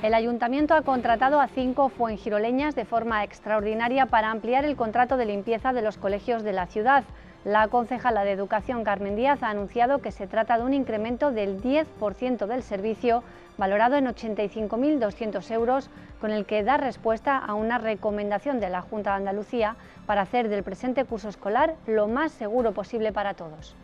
El Ayuntamiento ha contratado a 5 fuengiroleñas de forma extraordinaria para ampliar el contrato de limpieza de los colegios de la ciudad. La concejala de Educación, Carmen Díaz, ha anunciado que se trata de un incremento del 10% del servicio, valorado en 85.200 euros, con el que da respuesta a una recomendación de la Junta de Andalucía para hacer del presente curso escolar lo más seguro posible para todos.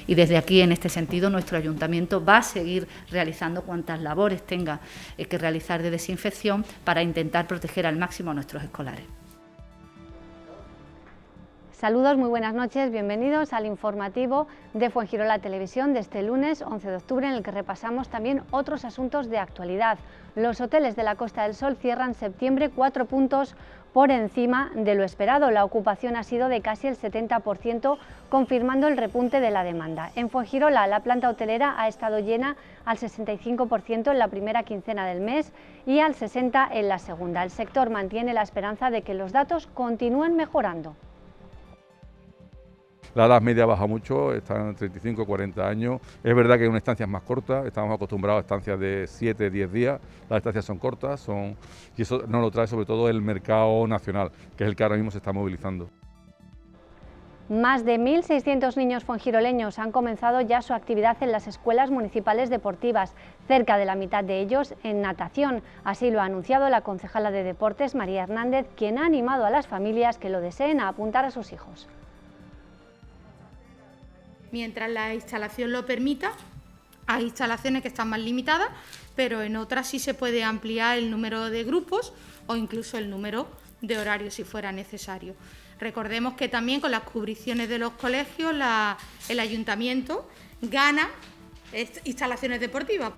Y desde aquí, en este sentido, nuestro ayuntamiento va a seguir realizando cuantas labores tenga que realizar de desinfección para intentar proteger al máximo a nuestros escolares. Saludos, muy buenas noches, bienvenidos al informativo de Fuengirola Televisión de este lunes 11 de octubre, en el que repasamos también otros asuntos de actualidad. Los hoteles de la Costa del Sol cierran septiembre 4 puntos por encima de lo esperado. La ocupación ha sido de casi el 70%, confirmando el repunte de la demanda. En Fuengirola, la planta hotelera ha estado llena al 65% en la primera quincena del mes y al 60% en la segunda. El sector mantiene la esperanza de que los datos continúen mejorando. La edad media baja mucho, están en 35 o 40 años. Es verdad que hay unas estancias más cortas, estamos acostumbrados a estancias de 7, 10 días, las estancias son cortas, y eso nos lo trae sobre todo el mercado nacional, que es el que ahora mismo se está movilizando. Más de 1.600 niños fuengiroleños han comenzado ya su actividad en las escuelas municipales deportivas, cerca de la mitad de ellos en natación. Así lo ha anunciado la concejala de Deportes, María Hernández, quien ha animado a las familias que lo deseen a apuntar a sus hijos. Mientras la instalación lo permita, hay instalaciones que están más limitadas, pero en otras sí se puede ampliar el número de grupos o incluso el número de horarios si fuera necesario. Recordemos que también con las cubriciones de los colegios el ayuntamiento gana instalaciones deportivas.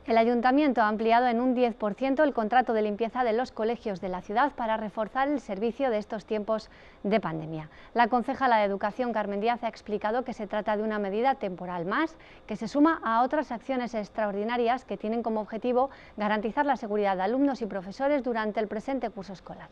El Ayuntamiento ha ampliado en un 10% el contrato de limpieza de los colegios de la ciudad para reforzar el servicio de estos tiempos de pandemia. La concejala de Educación, Carmen Díaz, ha explicado que se trata de una medida temporal más, que se suma a otras acciones extraordinarias que tienen como objetivo garantizar la seguridad de alumnos y profesores durante el presente curso escolar.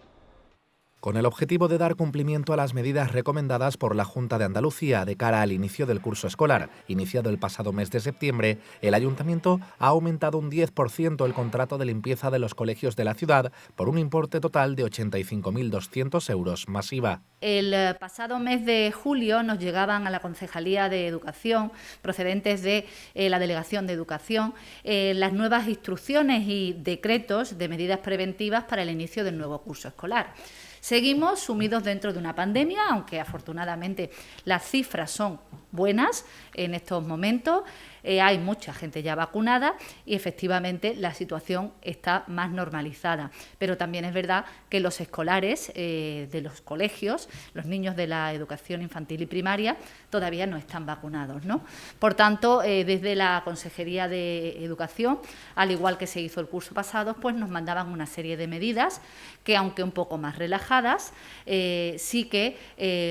Con el objetivo de dar cumplimiento a las medidas recomendadas por la Junta de Andalucía de cara al inicio del curso escolar, iniciado el pasado mes de septiembre, el Ayuntamiento ha aumentado un 10% el contrato de limpieza de los colegios de la ciudad por un importe total de 85.200 euros más IVA. El pasado mes de julio nos llegaban a la Concejalía de Educación, procedentes de la Delegación de Educación, las nuevas instrucciones y decretos de medidas preventivas para el inicio del nuevo curso escolar. Seguimos sumidos dentro de una pandemia, aunque afortunadamente las cifras son buenas en estos momentos. Hay mucha gente ya vacunada y efectivamente la situación está más normalizada. Pero también es verdad que los escolares de los colegios, los niños de la educación infantil y primaria, todavía no están vacunados, ¿no? Por tanto, desde la Consejería de Educación, al igual que se hizo el curso pasado, pues nos mandaban una serie de medidas que, aunque un poco más relajadas, sí que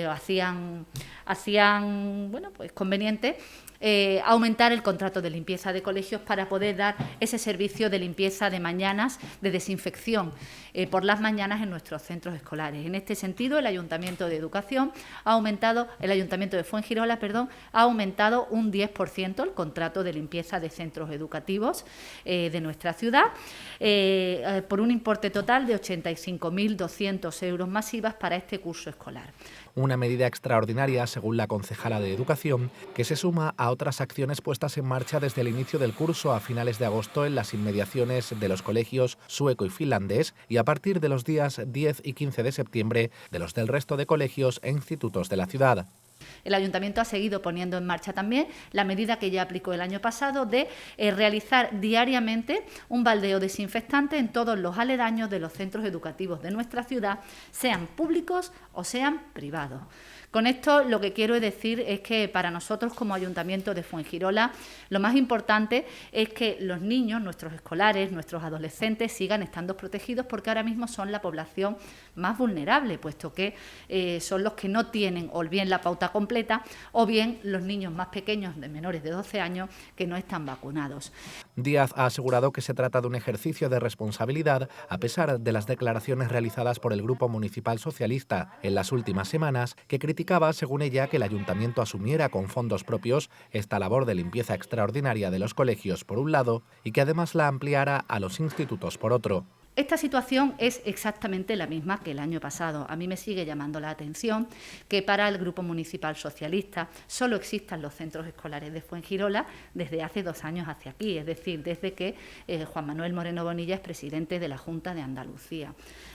hacían bueno, pues conveniente aumentar el contrato de limpieza de colegios para poder dar ese servicio de limpieza de mañanas, de desinfección por las mañanas en nuestros centros escolares. En este sentido, el Ayuntamiento de Educación el Ayuntamiento de Fuengirola, ha aumentado un 10% el contrato de limpieza de centros educativos de nuestra ciudad por un importe total de 85.200 euros masivas para este curso escolar. Una medida extraordinaria, según la concejala de Educación, que se suma a otras acciones puestas en marcha desde el inicio del curso a finales de agosto en las inmediaciones de los colegios sueco y finlandés y a partir de los días 10 y 15 de septiembre de los del resto de colegios e institutos de la ciudad. El Ayuntamiento ha seguido poniendo en marcha también la medida que ya aplicó el año pasado de realizar diariamente un baldeo desinfectante en todos los aledaños de los centros educativos de nuestra ciudad, sean públicos o sean privados. Con esto lo que quiero decir es que para nosotros como Ayuntamiento de Fuengirola lo más importante es que los niños, nuestros escolares, nuestros adolescentes sigan estando protegidos, porque ahora mismo son la población más vulnerable, puesto que son los que no tienen o bien la pauta completa o bien los niños más pequeños de menores de 12 años que no están vacunados. Díaz ha asegurado que se trata de un ejercicio de responsabilidad a pesar de las declaraciones realizadas por el Grupo Municipal Socialista en las últimas semanas, que criticaba, según ella, que el Ayuntamiento asumiera con fondos propios esta labor de limpieza extraordinaria de los colegios por un lado y que además la ampliara a los institutos por otro. Esta situación es exactamente la misma que el año pasado. A mí me sigue llamando la atención que para el Grupo Municipal Socialista solo existan los centros escolares de Fuengirola desde hace 2 años hacia aquí, es decir, desde que Juan Manuel Moreno Bonilla es presidente de la Junta de Andalucía.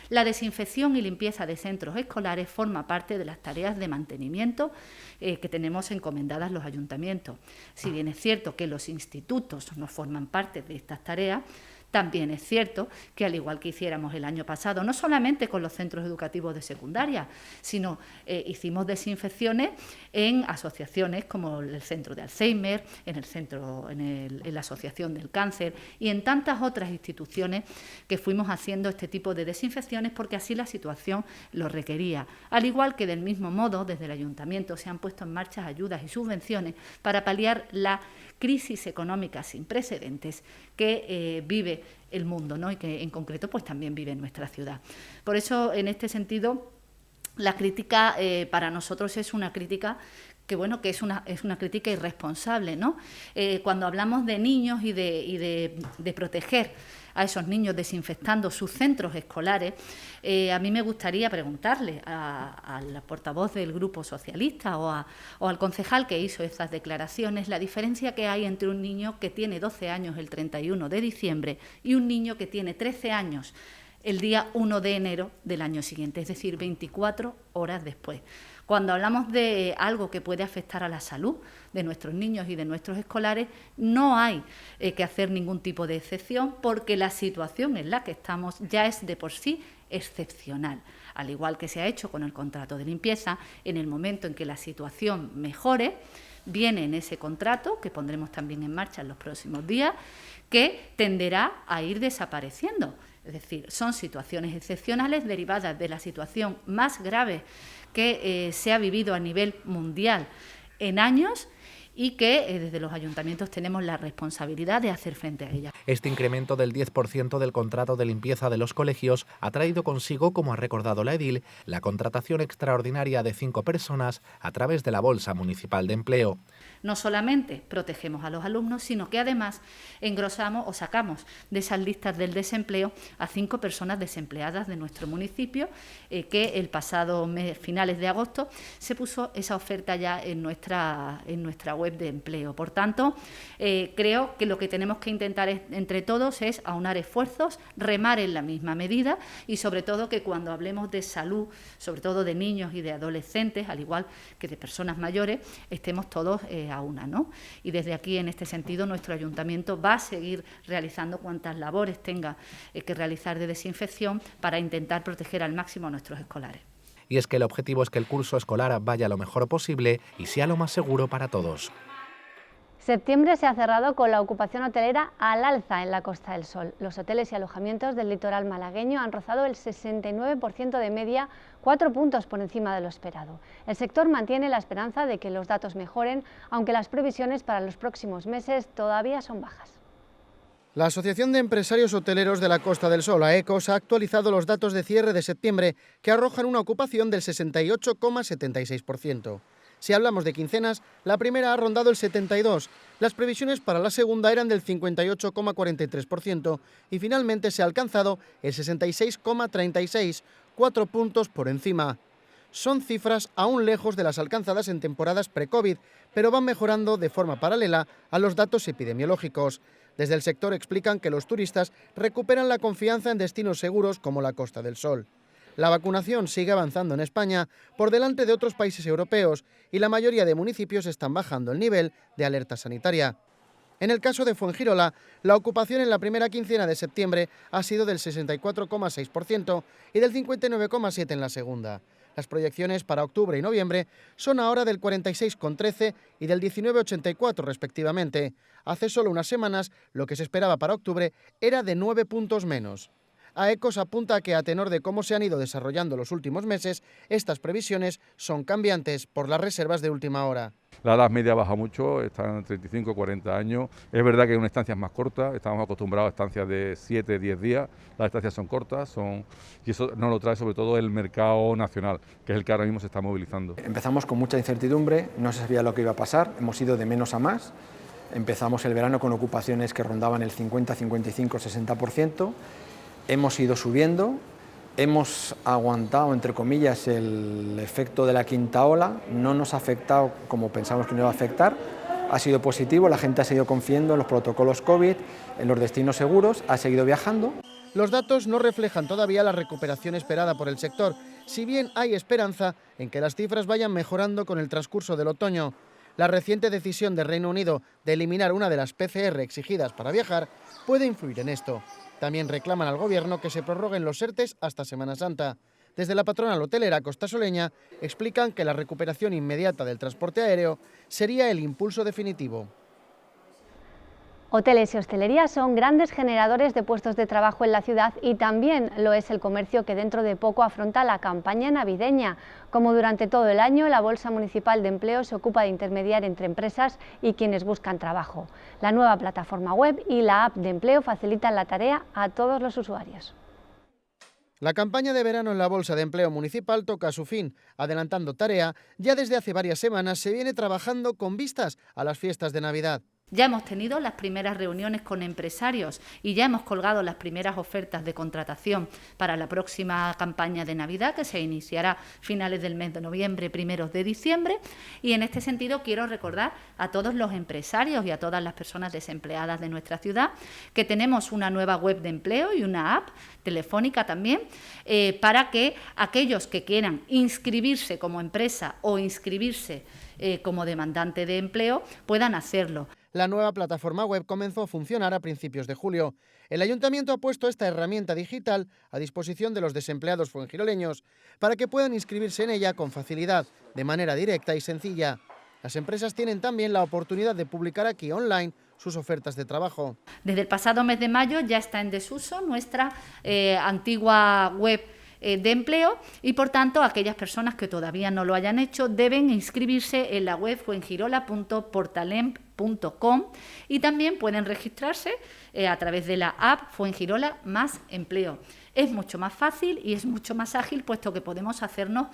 La desinfección y limpieza de centros escolares forma parte de las tareas de mantenimiento que tenemos encomendadas los ayuntamientos. Si bien es cierto que los institutos no forman parte de estas tareas, también es cierto que, al igual que hiciéramos el año pasado, no solamente con los centros educativos de secundaria, sino hicimos desinfecciones en asociaciones como el Centro de Alzheimer, en la Asociación del Cáncer y en tantas otras instituciones que fuimos haciendo este tipo de desinfecciones porque así la situación lo requería. Al igual que, del mismo modo, desde el Ayuntamiento se han puesto en marcha ayudas y subvenciones para paliar la crisis económica sin precedentes que vive el mundo, ¿no? Y que en concreto pues también vive en nuestra ciudad. Por eso, en este sentido, la crítica para nosotros es una crítica que es una crítica irresponsable, ¿no? Cuando hablamos de niños y de proteger a esos niños desinfectando sus centros escolares, a mí me gustaría preguntarle al portavoz del Grupo Socialista o al concejal que hizo esas declaraciones la diferencia que hay entre un niño que tiene 12 años el 31 de diciembre y un niño que tiene 13 años el día 1 de enero del año siguiente, es decir, 24 horas después. Cuando hablamos de algo que puede afectar a la salud de nuestros niños y de nuestros escolares, no hay que hacer ningún tipo de excepción porque la situación en la que estamos ya es de por sí excepcional. Al igual que se ha hecho con el contrato de limpieza, en el momento en que la situación mejore, viene en ese contrato, que pondremos también en marcha en los próximos días, que tenderá a ir desapareciendo. Es decir, son situaciones excepcionales derivadas de la situación más grave que se ha vivido a nivel mundial en años y que desde los ayuntamientos tenemos la responsabilidad de hacer frente a ella. Este incremento del 10% del contrato de limpieza de los colegios ha traído consigo, como ha recordado la edil, la contratación extraordinaria de 5 personas a través de la Bolsa Municipal de Empleo. No solamente protegemos a los alumnos, sino que además engrosamos o sacamos de esas listas del desempleo a 5 personas desempleadas de nuestro municipio, que el pasado mes, finales de agosto, se puso esa oferta ya en nuestra web de empleo. Por tanto, creo que lo que tenemos que intentar entre todos es aunar esfuerzos, remar en la misma medida y sobre todo que cuando hablemos de salud, sobre todo de niños y de adolescentes, al igual que de personas mayores, estemos todos a una, ¿no? Y desde aquí, en este sentido, nuestro ayuntamiento va a seguir realizando cuantas labores tenga que realizar de desinfección para intentar proteger al máximo a nuestros escolares. Y es que el objetivo es que el curso escolar vaya lo mejor posible y sea lo más seguro para todos. Septiembre se ha cerrado con la ocupación hotelera al alza en la Costa del Sol. Los hoteles y alojamientos del litoral malagueño han rozado el 69% de media, 4 puntos por encima de lo esperado. El sector mantiene la esperanza de que los datos mejoren, aunque las previsiones para los próximos meses todavía son bajas. La Asociación de Empresarios Hoteleros de la Costa del Sol, AECOS, ha actualizado los datos de cierre de septiembre que arrojan una ocupación del 68,76%. Si hablamos de quincenas, la primera ha rondado el 72%, las previsiones para la segunda eran del 58,43% y finalmente se ha alcanzado el 66,36%, 4 puntos por encima. Son cifras aún lejos de las alcanzadas en temporadas pre-COVID, pero van mejorando de forma paralela a los datos epidemiológicos. Desde el sector explican que los turistas recuperan la confianza en destinos seguros como la Costa del Sol. La vacunación sigue avanzando en España por delante de otros países europeos y la mayoría de municipios están bajando el nivel de alerta sanitaria. En el caso de Fuengirola, la ocupación en la primera quincena de septiembre ha sido del 64,6% y del 59,7% en la segunda. Las proyecciones para octubre y noviembre son ahora del 46,13 y del 19,84 respectivamente. Hace solo unas semanas, lo que se esperaba para octubre era de 9 puntos menos. AECOS apunta que, a tenor de cómo se han ido desarrollando los últimos meses, estas previsiones son cambiantes por las reservas de última hora. La edad media baja mucho, están en 35 40 años. Es verdad que hay unas estancias más cortas, estamos acostumbrados a estancias de 7 10 días. Las estancias son cortas y eso nos lo trae sobre todo el mercado nacional, que es el que ahora mismo se está movilizando. Empezamos con mucha incertidumbre, no se sabía lo que iba a pasar, hemos ido de menos a más. Empezamos el verano con ocupaciones que rondaban el 50, 55, 60%. Hemos ido subiendo, hemos aguantado, entre comillas, el efecto de la quinta ola, no nos ha afectado como pensamos que nos iba a afectar, ha sido positivo, la gente ha seguido confiando en los protocolos COVID, en los destinos seguros, ha seguido viajando. Los datos no reflejan todavía la recuperación esperada por el sector, si bien hay esperanza en que las cifras vayan mejorando con el transcurso del otoño. La reciente decisión del Reino Unido de eliminar una de las PCR exigidas para viajar puede influir en esto. También reclaman al Gobierno que se prorroguen los ERTEs hasta Semana Santa. Desde la patronal hotelera costasoleña explican que la recuperación inmediata del transporte aéreo sería el impulso definitivo. Hoteles y hostelería son grandes generadores de puestos de trabajo en la ciudad y también lo es el comercio, que dentro de poco afronta la campaña navideña. Como durante todo el año, la Bolsa Municipal de Empleo se ocupa de intermediar entre empresas y quienes buscan trabajo. La nueva plataforma web y la app de empleo facilitan la tarea a todos los usuarios. La campaña de verano en la Bolsa de Empleo Municipal toca a su fin. Adelantando tarea, ya desde hace varias semanas se viene trabajando con vistas a las fiestas de Navidad. Ya hemos tenido las primeras reuniones con empresarios y ya hemos colgado las primeras ofertas de contratación para la próxima campaña de Navidad, que se iniciará finales del mes de noviembre, primeros de diciembre. Y en este sentido quiero recordar a todos los empresarios y a todas las personas desempleadas de nuestra ciudad que tenemos una nueva web de empleo y una app telefónica también, para que aquellos que quieran inscribirse como empresa o inscribirse como demandante de empleo puedan hacerlo. La nueva plataforma web comenzó a funcionar a principios de julio. El Ayuntamiento ha puesto esta herramienta digital a disposición de los desempleados fuengiroleños para que puedan inscribirse en ella con facilidad, de manera directa y sencilla. Las empresas tienen también la oportunidad de publicar aquí online sus ofertas de trabajo. Desde el pasado mes de mayo ya está en desuso nuestra antigua web de empleo y, por tanto, aquellas personas que todavía no lo hayan hecho deben inscribirse en la web fuengirola.portalemp.com y también pueden registrarse a través de la app Fuengirola más Empleo. Es mucho más fácil y es mucho más ágil, puesto que podemos hacerlo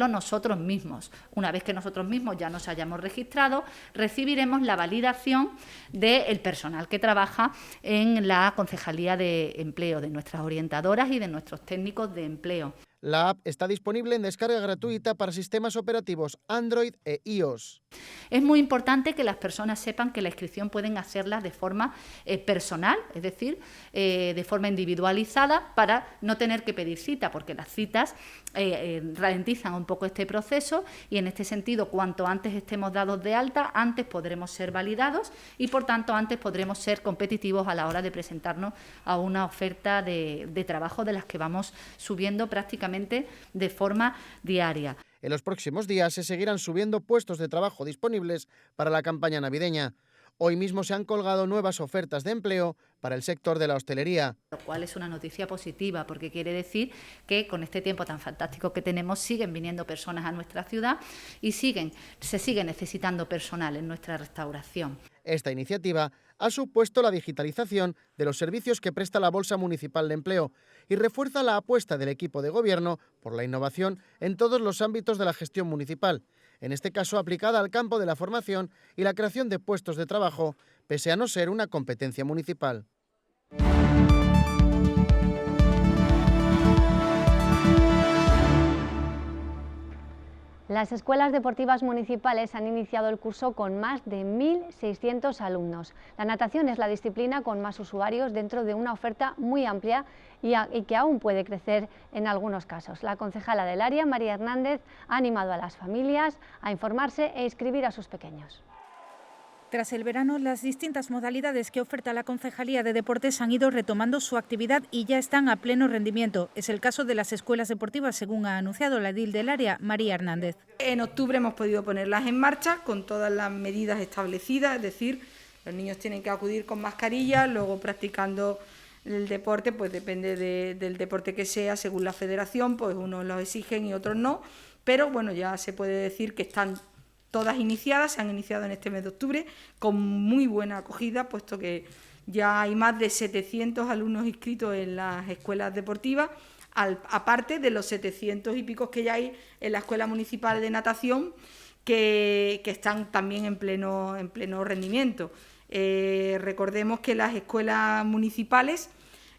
nosotros mismos. Una vez que nosotros mismos ya nos hayamos registrado, recibiremos la validación del personal que trabaja en la Concejalía de Empleo, de nuestras orientadoras y de nuestros técnicos de empleo. La app está disponible en descarga gratuita para sistemas operativos Android e iOS. Es muy importante que las personas sepan que la inscripción pueden hacerla de forma personal, es decir, de forma individualizada, para no tener que pedir cita, porque las citas ralentizan un poco este proceso y, en este sentido, cuanto antes estemos dados de alta, antes podremos ser validados y, por tanto, antes podremos ser competitivos a la hora de presentarnos a una oferta de trabajo de las que vamos subiendo prácticamente de forma diaria. En los próximos días se seguirán subiendo puestos de trabajo disponibles para la campaña navideña. Hoy mismo se han colgado nuevas ofertas de empleo para el sector de la hostelería. Lo cual es una noticia positiva, porque quiere decir que con este tiempo tan fantástico que tenemos siguen viniendo personas a nuestra ciudad y se sigue necesitando personal en nuestra restauración. Esta iniciativa ha supuesto la digitalización de los servicios que presta la Bolsa Municipal de Empleo y refuerza la apuesta del equipo de gobierno por la innovación en todos los ámbitos de la gestión municipal, en este caso aplicada al campo de la formación y la creación de puestos de trabajo, pese a no ser una competencia municipal. Las escuelas deportivas municipales han iniciado el curso con más de 1.600 alumnos. La natación es la disciplina con más usuarios dentro de una oferta muy amplia y que aún puede crecer en algunos casos. La concejala del área, María Hernández, ha animado a las familias a informarse e inscribir a sus pequeños. Tras el verano, las distintas modalidades que oferta la Concejalía de Deportes han ido retomando su actividad y ya están a pleno rendimiento. Es el caso de las escuelas deportivas, según ha anunciado la edil del área, María Hernández. En octubre hemos podido ponerlas en marcha con todas las medidas establecidas, es decir, los niños tienen que acudir con mascarilla, luego practicando el deporte, pues depende del deporte que sea, según la federación, pues unos lo exigen y otros no, pero bueno, ya se puede decir que están todas iniciadas, se han iniciado en este mes de octubre con muy buena acogida, puesto que ya hay más de 700 alumnos inscritos en las escuelas deportivas, aparte de los 700 y pico que ya hay en la Escuela Municipal de Natación, que están también en pleno rendimiento. Recordemos que las escuelas municipales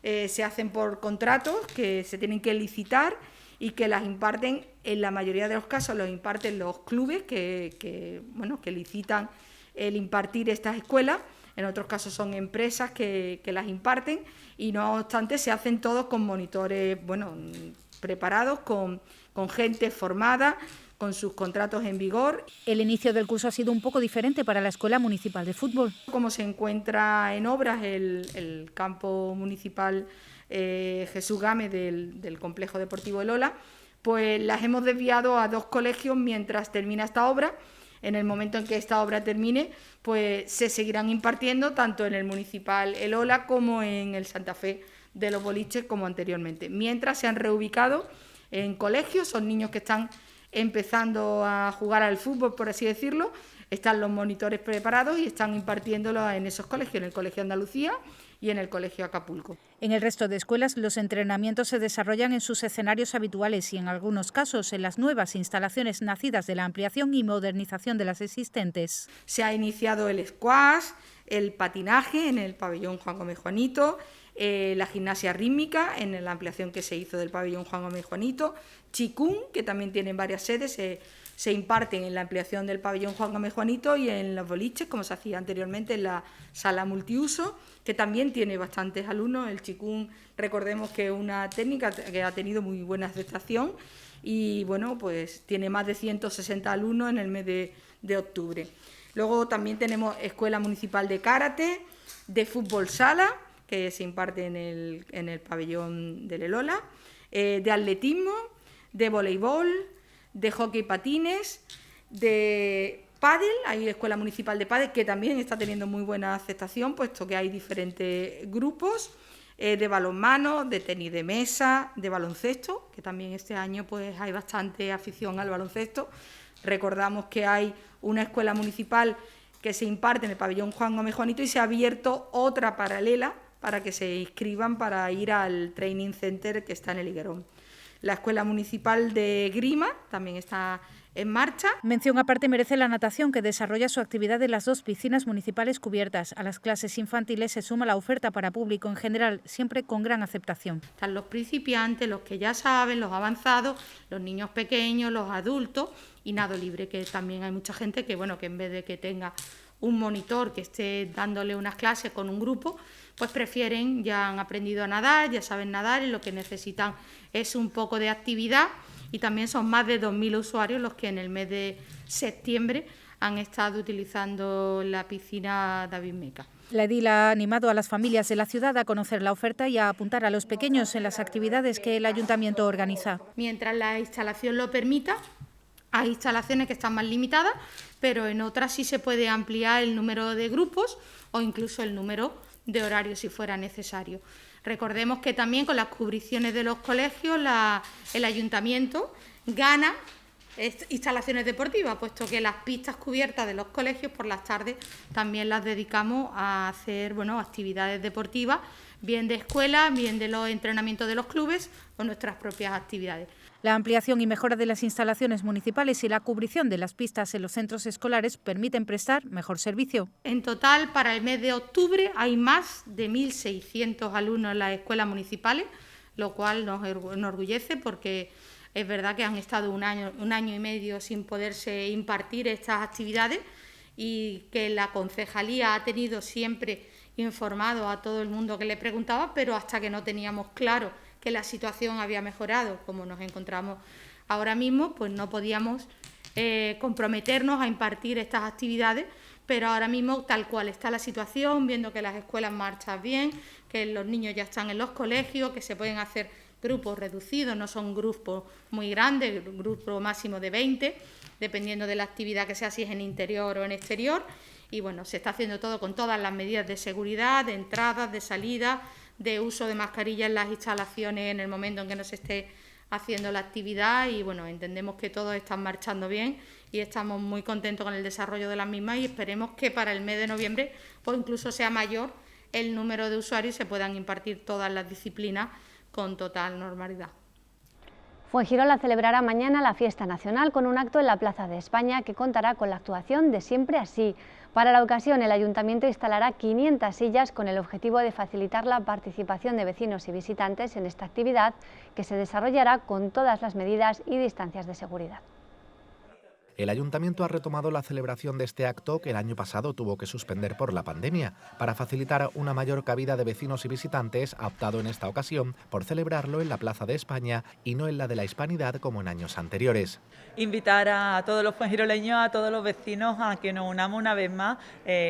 se hacen por contratos que se tienen que licitar y que las imparten, en la mayoría de los casos los imparten los clubes que licitan el impartir estas escuelas, en otros casos son empresas que las imparten y no obstante se hacen todos con monitores preparados, con gente formada, con sus contratos en vigor. El inicio del curso ha sido un poco diferente para la Escuela Municipal de Fútbol. Como se encuentra en obras el campo municipal Jesús Gámez del Complejo Deportivo El Ola, pues las hemos desviado a 2 colegios mientras termina esta obra. En el momento en que esta obra termine, pues se seguirán impartiendo tanto en el municipal El Ola como en el Santa Fe de los Boliches como anteriormente. Mientras se han reubicado en colegios, son niños que están empezando a jugar al fútbol, por así decirlo, están los monitores preparados y están impartiéndolo en esos colegios, en el Colegio Andalucía y en el Colegio Acapulco. En el resto de escuelas, los entrenamientos se desarrollan en sus escenarios habituales y, en algunos casos, en las nuevas instalaciones nacidas de la ampliación y modernización de las existentes. Se ha iniciado el squash, el patinaje en el pabellón Juan Gómez Juanito, la gimnasia rítmica en la ampliación que se hizo del pabellón Juan Gómez Juanito, Chikung, que también tiene varias sedes, se imparten en la ampliación del pabellón Juan Gómez Juanito y en los boliches, como se hacía anteriormente en la sala multiuso, que también tiene bastantes alumnos. El Chikung, recordemos que es una técnica que ha tenido muy buena aceptación y bueno, pues tiene más de 160 alumnos en el mes de octubre. Luego también tenemos Escuela Municipal de Karate, de Fútbol Sala, que se imparte en el pabellón del El Ola, de atletismo, de voleibol, de hockey patines, de pádel, hay Escuela Municipal de Pádel que también está teniendo muy buena aceptación, puesto que hay diferentes grupos, de balonmano, de tenis de mesa, de baloncesto, que también este año pues hay bastante afición al baloncesto. Recordamos que hay una escuela municipal que se imparte en el pabellón Juan Gómez Juanito y se ha abierto otra paralela para que se inscriban para ir al Training Center que está en el Higuerón. La Escuela Municipal de Grima también está en marcha. Mención aparte merece la natación, que desarrolla su actividad en las 2 piscinas municipales cubiertas. A las clases infantiles se suma la oferta para público en general, siempre con gran aceptación. Están los principiantes, los que ya saben, los avanzados, los niños pequeños, los adultos y nado libre, que también hay mucha gente que en vez de que tenga un monitor que esté dándole unas clases con un grupo, pues prefieren, ya han aprendido a nadar, ya saben nadar y lo que necesitan es un poco de actividad, y también son más de 2.000 usuarios los que en el mes de septiembre han estado utilizando la piscina David Meca. La edil ha animado a las familias de la ciudad a conocer la oferta y a apuntar a los pequeños en las actividades que el ayuntamiento organiza. Mientras la instalación lo permita, hay instalaciones que están más limitadas, pero en otras sí se puede ampliar el número de grupos o incluso el número de horarios si fuera necesario. Recordemos que también con las cubriciones de los colegios el ayuntamiento gana instalaciones deportivas, puesto que las pistas cubiertas de los colegios por las tardes también las dedicamos a hacer actividades deportivas, bien de escuela, bien de los entrenamientos de los clubes o nuestras propias actividades. La ampliación y mejora de las instalaciones municipales y la cubrición de las pistas en los centros escolares permiten prestar mejor servicio. En total, para el mes de octubre hay más de 1.600 alumnos en las escuelas municipales, lo cual nos enorgullece porque es verdad que han estado un año y medio sin poderse impartir estas actividades y que la concejalía ha tenido siempre informado a todo el mundo que le preguntaba, pero hasta que no teníamos claro que la situación había mejorado, como nos encontramos ahora mismo, pues no podíamos comprometernos a impartir estas actividades, pero ahora mismo, tal cual está la situación, viendo que las escuelas marchan bien, que los niños ya están en los colegios, que se pueden hacer grupos reducidos, no son grupos muy grandes, grupo máximo de 20, dependiendo de la actividad que sea, si es en interior o en exterior, y bueno, se está haciendo todo con todas las medidas de seguridad, de entradas, de salida, de uso de mascarilla en las instalaciones en el momento en que no se esté haciendo la actividad, y bueno, entendemos que todos están marchando bien y estamos muy contentos con el desarrollo de las mismas y esperemos que para el mes de noviembre pues incluso sea mayor el número de usuarios y se puedan impartir todas las disciplinas con total normalidad. Fuengirola celebrará mañana la fiesta nacional con un acto en la Plaza de España que contará con la actuación de Siempre Así. Para la ocasión, el Ayuntamiento instalará 500 sillas con el objetivo de facilitar la participación de vecinos y visitantes en esta actividad que se desarrollará con todas las medidas y distancias de seguridad. El Ayuntamiento ha retomado la celebración de este acto que el año pasado tuvo que suspender por la pandemia. Para facilitar una mayor cabida de vecinos y visitantes, ha optado en esta ocasión por celebrarlo en la Plaza de España y no en la de la Hispanidad como en años anteriores. Invitar a todos los fuengiroleños, a todos los vecinos a que nos unamos una vez más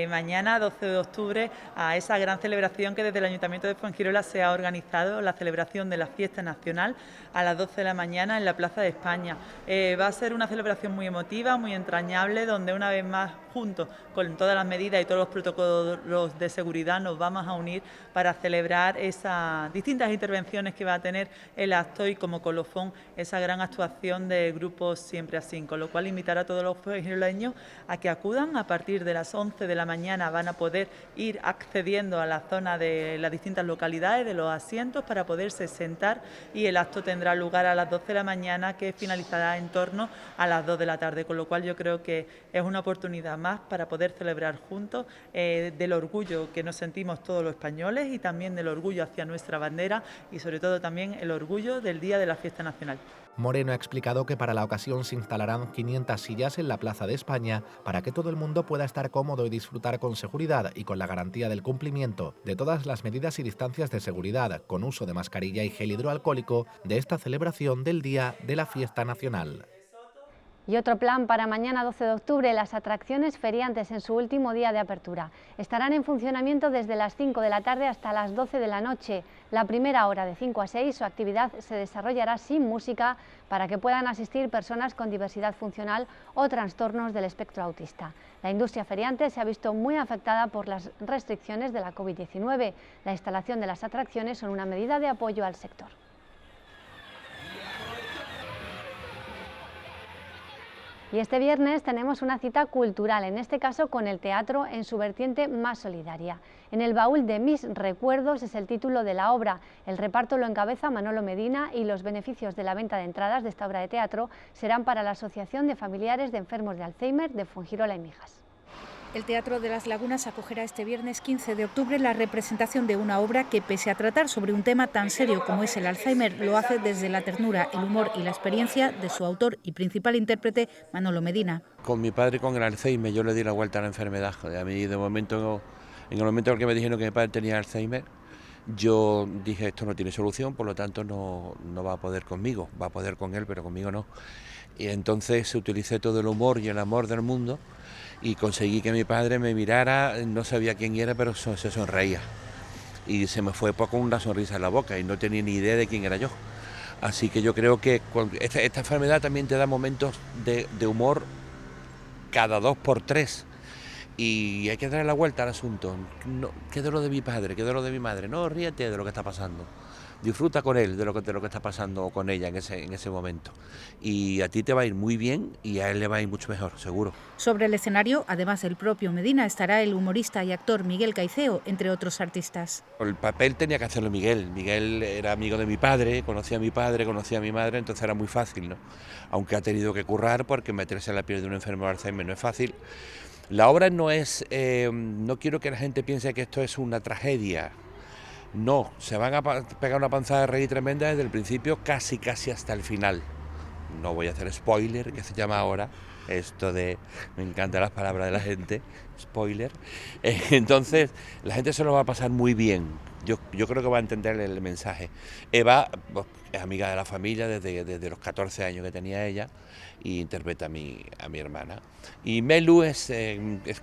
mañana, 12 de octubre, a esa gran celebración que desde el Ayuntamiento de Fuengirola se ha organizado, la celebración de la fiesta nacional a las 12 de la mañana en la Plaza de España. Va a ser una celebración muy emotiva, muy entrañable, donde una vez más, juntos con todas las medidas y todos los protocolos de seguridad, nos vamos a unir para celebrar esas distintas intervenciones que va a tener el acto y como colofón esa gran actuación de grupos Siempre Así, con lo cual invitar a todos los fuengiroleños a que acudan. A partir de las 11 de la mañana van a poder ir accediendo a la zona de las distintas localidades, de los asientos, para poderse sentar, y el acto tendrá lugar a las 12 de la mañana, que finalizará en torno a las 2 de la tarde, con lo cual yo creo que es una oportunidad más para poder celebrar juntos del orgullo que nos sentimos todos los españoles y también del orgullo hacia nuestra bandera y sobre todo también el orgullo del Día de la Fiesta Nacional. Moreno ha explicado que para la ocasión se instalarán 500 sillas en la Plaza de España para que todo el mundo pueda estar cómodo y disfrutar con seguridad y con la garantía del cumplimiento de todas las medidas y distancias de seguridad, con uso de mascarilla y gel hidroalcohólico, de esta celebración del Día de la Fiesta Nacional. Y otro plan para mañana 12 de octubre, las atracciones feriantes en su último día de apertura. Estarán en funcionamiento desde las 5 de la tarde hasta las 12 de la noche. La primera hora, de 5 a 6, su actividad se desarrollará sin música para que puedan asistir personas con diversidad funcional o trastornos del espectro autista. La industria feriante se ha visto muy afectada por las restricciones de la COVID-19. La instalación de las atracciones son una medida de apoyo al sector. Y este viernes tenemos una cita cultural, en este caso con el teatro en su vertiente más solidaria. En el baúl de mis recuerdos es el título de la obra. El reparto lo encabeza Manolo Medina y los beneficios de la venta de entradas de esta obra de teatro serán para la Asociación de Familiares de Enfermos de Alzheimer de Fuengirola y Mijas. El Teatro de las Lagunas acogerá este viernes 15 de octubre la representación de una obra que, pese a tratar sobre un tema tan serio como es el Alzheimer, lo hace desde la ternura, el humor y la experiencia de su autor y principal intérprete, Manolo Medina. Con mi padre con el Alzheimer yo le di la vuelta a la enfermedad. A mí en el momento en que me dijeron que mi padre tenía Alzheimer, yo dije esto no tiene solución, por lo tanto no va a poder conmigo, va a poder con él, pero conmigo no. Y entonces utilicé todo el humor y el amor del mundo y conseguí que mi padre me mirara, no sabía quién era, pero se sonreía. Y se me fue con una sonrisa en la boca y no tenía ni idea de quién era yo. Así que yo creo que esta enfermedad también te da momentos de humor cada 2 por 3. Y hay que darle la vuelta al asunto. No, ¿qué de lo de mi padre? ¿Qué de lo de mi madre? No, ríete de lo que está pasando. Disfruta con él de lo que está pasando con ella en ese momento. Y a ti te va a ir muy bien y a él le va a ir mucho mejor, seguro. Sobre el escenario, además del propio Medina, estará el humorista y actor Miguel Caiceo, entre otros artistas. El papel tenía que hacerlo Miguel. Miguel era amigo de mi padre, conocía a mi padre, conocía a mi madre, entonces era muy fácil, ¿no? Aunque ha tenido que currar porque meterse en la piel de un enfermo de Alzheimer no es fácil. La obra no es, no quiero que la gente piense que esto es una tragedia. No, se van a pegar una panzada de reír tremenda desde el principio, casi hasta el final. No voy a hacer spoiler, que se llama ahora, Esto de, me encantan las palabras de la gente, spoiler. Entonces, la gente se lo va a pasar muy bien. Yo creo que va a entender el mensaje. Eva es amiga de la familia desde los 14 años que tenía ella y interpreta a mi hermana. Y Melu es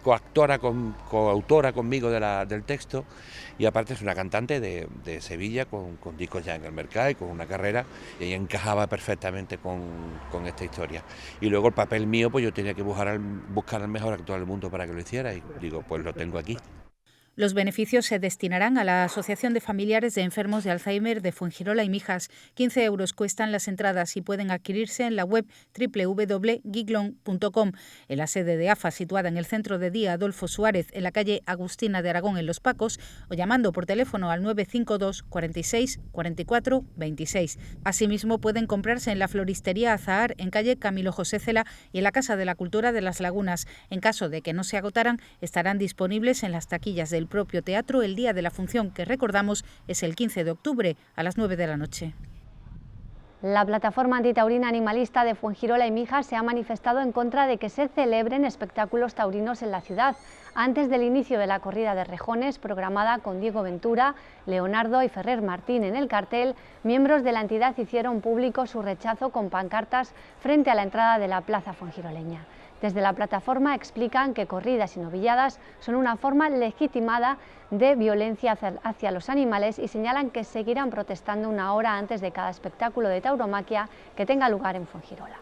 coautora conmigo del texto y aparte es una cantante de Sevilla con discos ya en el mercado y con una carrera, y ella encajaba perfectamente con esta historia. Y luego el papel mío, pues yo tenía que buscar al mejor actor del mundo para que lo hiciera y digo, pues lo tengo aquí. Los beneficios se destinarán a la Asociación de Familiares de Enfermos de Alzheimer de Fuengirola y Mijas. 15 euros cuestan las entradas y pueden adquirirse en la web www.giglon.com. En la sede de AFA, situada en el Centro de Día Adolfo Suárez, en la calle Agustina de Aragón, en Los Pacos, o llamando por teléfono al 952 46 44 26. Asimismo, pueden comprarse en la Floristería Azahar, en calle Camilo José Cela, y en la Casa de la Cultura de Las Lagunas. En caso de que no se agotaran, estarán disponibles en las taquillas del propio teatro el día de la función, que recordamos es el 15 de octubre a las 9 de la noche. La plataforma antitaurina animalista de Fuengirola y Mijas se ha manifestado en contra de que se celebren espectáculos taurinos en la ciudad. Antes del inicio de la corrida de rejones, programada con Diego Ventura, Leonardo y Ferrer Martín en el cartel, miembros de la entidad hicieron público su rechazo con pancartas frente a la entrada de la plaza fuengiroleña. Desde la plataforma explican que corridas y novilladas son una forma legitimada de violencia hacia los animales y señalan que seguirán protestando una hora antes de cada espectáculo de tauromaquia que tenga lugar en Fuengirola.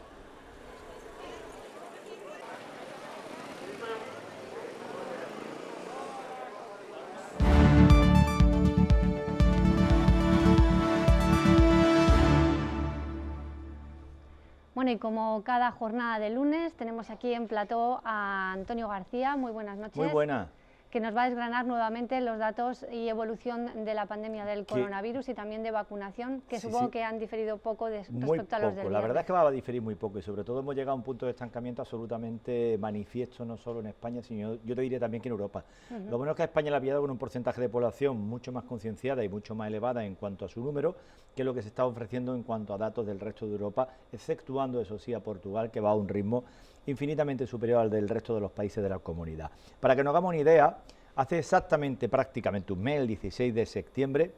Bueno, y como cada jornada de lunes, tenemos aquí en plató a Antonio García. Muy buenas noches. Muy buenas. Que nos va a desgranar nuevamente los datos y evolución de la pandemia del coronavirus y también de vacunación, que supongo que han diferido poco respecto a los del viernes. La verdad es que va a diferir muy poco y sobre todo hemos llegado a un punto de estancamiento absolutamente manifiesto, no solo en España, sino yo te diría también que en Europa. Lo bueno es que a España la ha pillado con un porcentaje de población mucho más concienciada y mucho más elevada en cuanto a su número, que lo que se está ofreciendo en cuanto a datos del resto de Europa, exceptuando, eso sí, a Portugal, que va a un ritmo infinitamente superior al del resto de los países de la comunidad. Para que nos hagamos una idea, hace exactamente prácticamente un mes, el 16 de septiembre,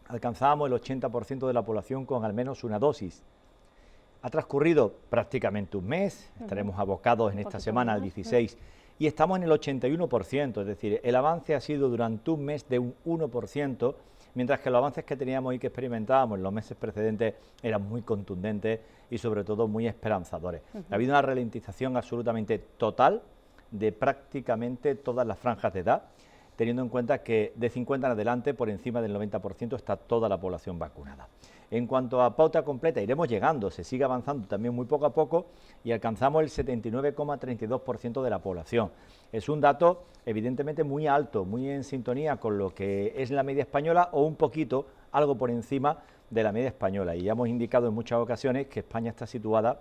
alcanzábamos el 80% de la población con al menos una dosis. Ha transcurrido prácticamente un mes, estaremos abocados en esta semana al 16, y estamos en el 81%, es decir, el avance ha sido durante un mes de un 1%, mientras que los avances que teníamos y que experimentábamos en los meses precedentes eran muy contundentes y sobre todo muy esperanzadores. Ha habido una ralentización absolutamente total de prácticamente todas las franjas de edad, teniendo en cuenta que de 50 en adelante, por encima del 90% está toda la población vacunada. En cuanto a pauta completa, iremos llegando, se sigue avanzando también muy poco a poco y alcanzamos el 79,32% de la población. Es un dato evidentemente muy alto, muy en sintonía con lo que es la media española o un poquito, algo por encima de la media española. Y ya hemos indicado en muchas ocasiones que España está situada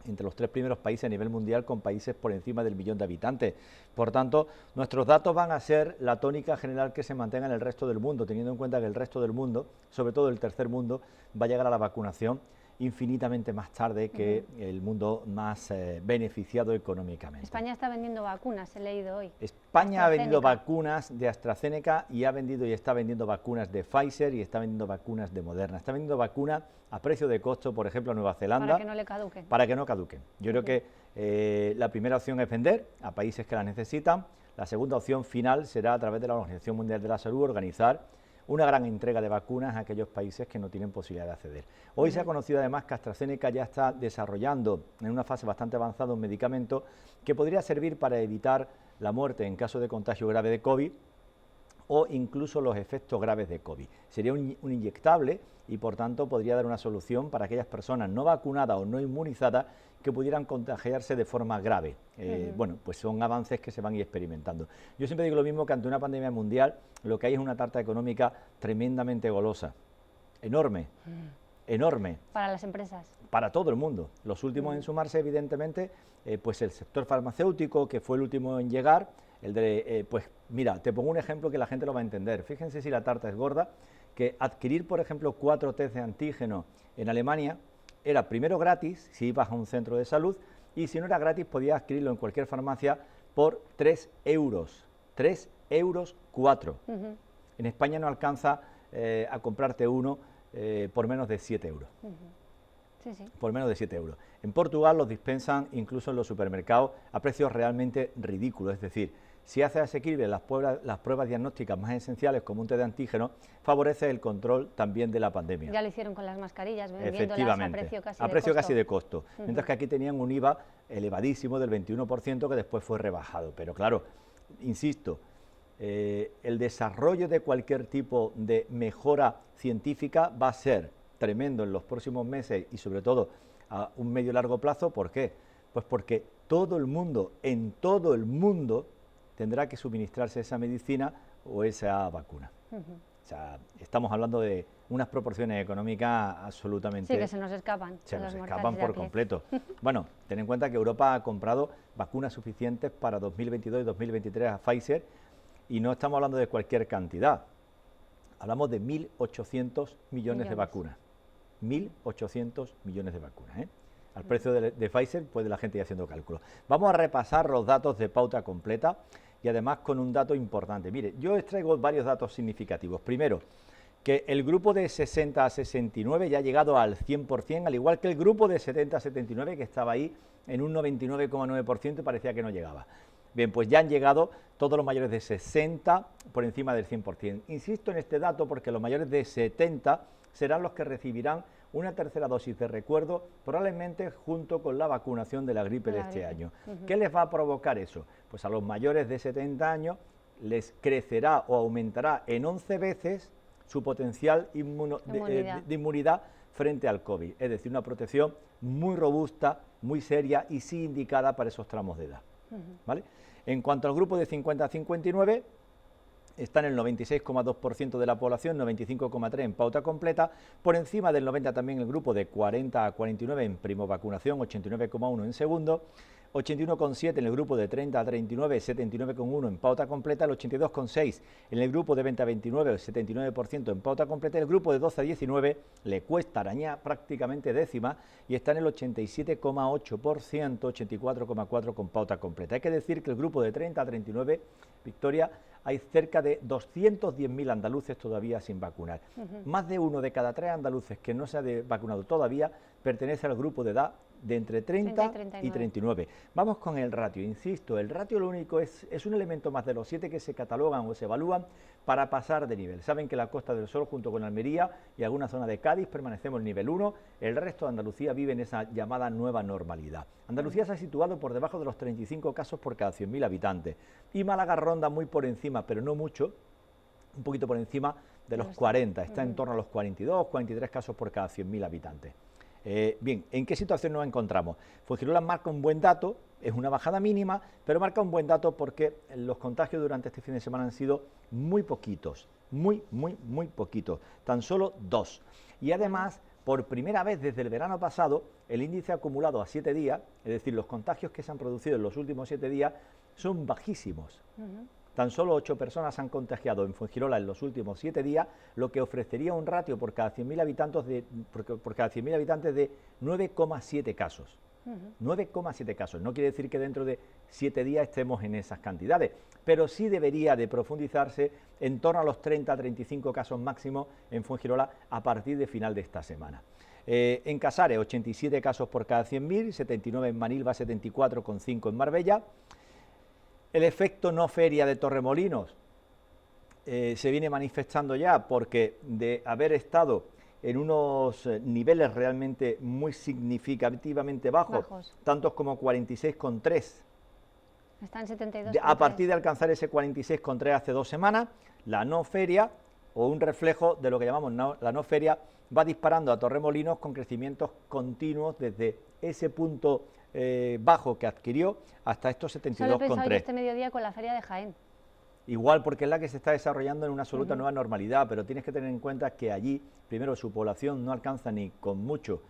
entre los 3 primeros países a nivel mundial con países por encima del 1.000.000 de habitantes. Por tanto, nuestros datos van a ser la tónica general que se mantenga en el resto del mundo, teniendo en cuenta que el resto del mundo, sobre todo el tercer mundo, va a llegar a la vacunación infinitamente más tarde que el mundo más beneficiado económicamente. España está vendiendo vacunas, he leído hoy. España ha vendido vacunas de AstraZeneca y ha vendido y está vendiendo vacunas de Pfizer y está vendiendo vacunas de Moderna. Está vendiendo vacunas a precio de costo, por ejemplo, a Nueva Zelanda. Para que no le caduquen. Para que no caduquen. Yo creo que la primera opción es vender a países que la necesitan. La segunda opción final será, a través de la Organización Mundial de la Salud, organizar una gran entrega de vacunas a aquellos países que no tienen posibilidad de acceder. Hoy se ha conocido además que AstraZeneca ya está desarrollando en una fase bastante avanzada un medicamento que podría servir para evitar la muerte en caso de contagio grave de COVID o incluso los efectos graves de COVID. Sería un inyectable y por tanto podría dar una solución para aquellas personas no vacunadas o no inmunizadas que pudieran contagiarse de forma grave. Bueno, pues son avances que se van a ir experimentando. Yo siempre digo lo mismo, que ante una pandemia mundial lo que hay es una tarta económica tremendamente golosa, enorme, enorme. Para las empresas. Para todo el mundo. Los últimos en sumarse, evidentemente, pues el sector farmacéutico, que fue el último en llegar, el de, pues mira, te pongo un ejemplo que la gente lo va a entender. Fíjense si la tarta es gorda, que adquirir, por ejemplo, 4 test de antígeno en Alemania era primero gratis si ibas a un centro de salud y si no era gratis podías adquirirlo en cualquier farmacia por 3 euros. 3 euros 4. En España no alcanza a comprarte uno por menos de 7 euros. Sí, sí. Por menos de 7 euros. En Portugal los dispensan incluso en los supermercados a precios realmente ridículos, es decir, si hace asequible las pruebas diagnósticas más esenciales como un test de antígeno, favorece el control también de la pandemia. Ya lo hicieron con las mascarillas, vendiéndolas Efectivamente, a precio casi de costo. Mientras que aquí tenían un IVA elevadísimo del 21% que después fue rebajado. Pero claro, insisto, el desarrollo de cualquier tipo de mejora científica va a ser tremendo en los próximos meses y sobre todo a un medio y largo plazo. ¿Por qué? Pues porque todo el mundo, en todo el mundo, tendrá que suministrarse esa medicina o esa vacuna. O sea, estamos hablando de unas proporciones económicas absolutamente... Sí, que se nos escapan. Se nos escapan por completo. Bueno, ten en cuenta que Europa ha comprado vacunas suficientes para 2022 y 2023 a Pfizer y no estamos hablando de cualquier cantidad. Hablamos de 1.800 millones de vacunas. 1.800 millones de vacunas, ¿eh? Al precio de Pfizer puede la gente ir haciendo cálculos. Vamos a repasar los datos de pauta completa y además con un dato importante. Mire, yo os traigo varios datos significativos. Primero, que el grupo de 60 a 69 ya ha llegado al 100%, al igual que el grupo de 70 a 79 que estaba ahí en un 99,9% y parecía que no llegaba. Bien, pues ya han llegado todos los mayores de 60 por encima del 100%. Insisto en este dato porque los mayores de 70 serán los que recibirán una tercera dosis de recuerdo, probablemente junto con la vacunación de la gripe de este año. ¿Qué les va a provocar eso? Pues a los mayores de 70 años les crecerá o aumentará en 11 veces su potencial de inmunidad frente al COVID. Es decir, una protección muy robusta, muy seria y sí indicada para esos tramos de edad. ¿Vale? En cuanto al grupo de 50 a 59, están el 96,2% de la población, 95,3% en pauta completa, por encima del 90% también el grupo de 40 a 49 en primovacunación, 89,1% en segundo, 81,7% en el grupo de 30 a 39, 79,1% en pauta completa, el 82,6% en el grupo de 20 a 29, 79% en pauta completa, el grupo de 12 a 19 le cuesta arañar prácticamente décima y está en el 87,8%, 84,4% con pauta completa. Hay que decir que el grupo de 30 a 39, Victoria, hay cerca de 210.000 andaluces todavía sin vacunar. Más de 1 de cada 3 andaluces que no se ha vacunado todavía pertenece al grupo de edad de entre 30 y 39. Vamos con el ratio. Insisto, el ratio lo único es un elemento más de los 7 que se catalogan o se evalúan para pasar de nivel. Saben que la Costa del Sol junto con Almería y alguna zona de Cádiz permanecemos en nivel 1, el resto de Andalucía vive en esa llamada nueva normalidad. Andalucía se ha situado por debajo de los 35 casos por cada 100.000 habitantes y Málaga ronda muy por encima, pero no mucho, un poquito por encima de los 40, está en torno a los 42, 43 casos por cada 100.000 habitantes. Bien, ¿en qué situación nos encontramos? Fuengirola marca un buen dato, es una bajada mínima, pero marca un buen dato porque los contagios durante este fin de semana han sido muy poquitos, muy poquitos, tan solo 2. Y además, por primera vez desde el verano pasado, el índice acumulado a 7 días, es decir, los contagios que se han producido en los últimos 7 días, son bajísimos. Tan solo 8 personas han contagiado en Fuengirola en los últimos 7 días, lo que ofrecería un ratio por cada 100.000 habitantes de 9,7 casos. 9,7 casos. No quiere decir que dentro de 7 días estemos en esas cantidades, pero sí debería de profundizarse en torno a los 30 a 35 casos máximos en Fuengirola a partir de final de esta semana. En Casares, 87 casos por cada 100.000, 79 en Manilva, 74,5 en Marbella. El efecto no feria de Torremolinos se viene manifestando ya porque de haber estado en unos niveles realmente muy significativamente bajos. Tantos como 46,3. Está en 72,3. A partir de alcanzar ese 46,3 hace 2 semanas, la no feria, o un reflejo de lo que llamamos la no feria, va disparando a Torremolinos con crecimientos continuos desde ese punto bajo que adquirió hasta estos 72,3. Solo he pensado yo este mediodía con la feria de Jaén. Igual, porque es la que se está desarrollando en una absoluta nueva normalidad, pero tienes que tener en cuenta que allí, primero, su población no alcanza ni con mucho,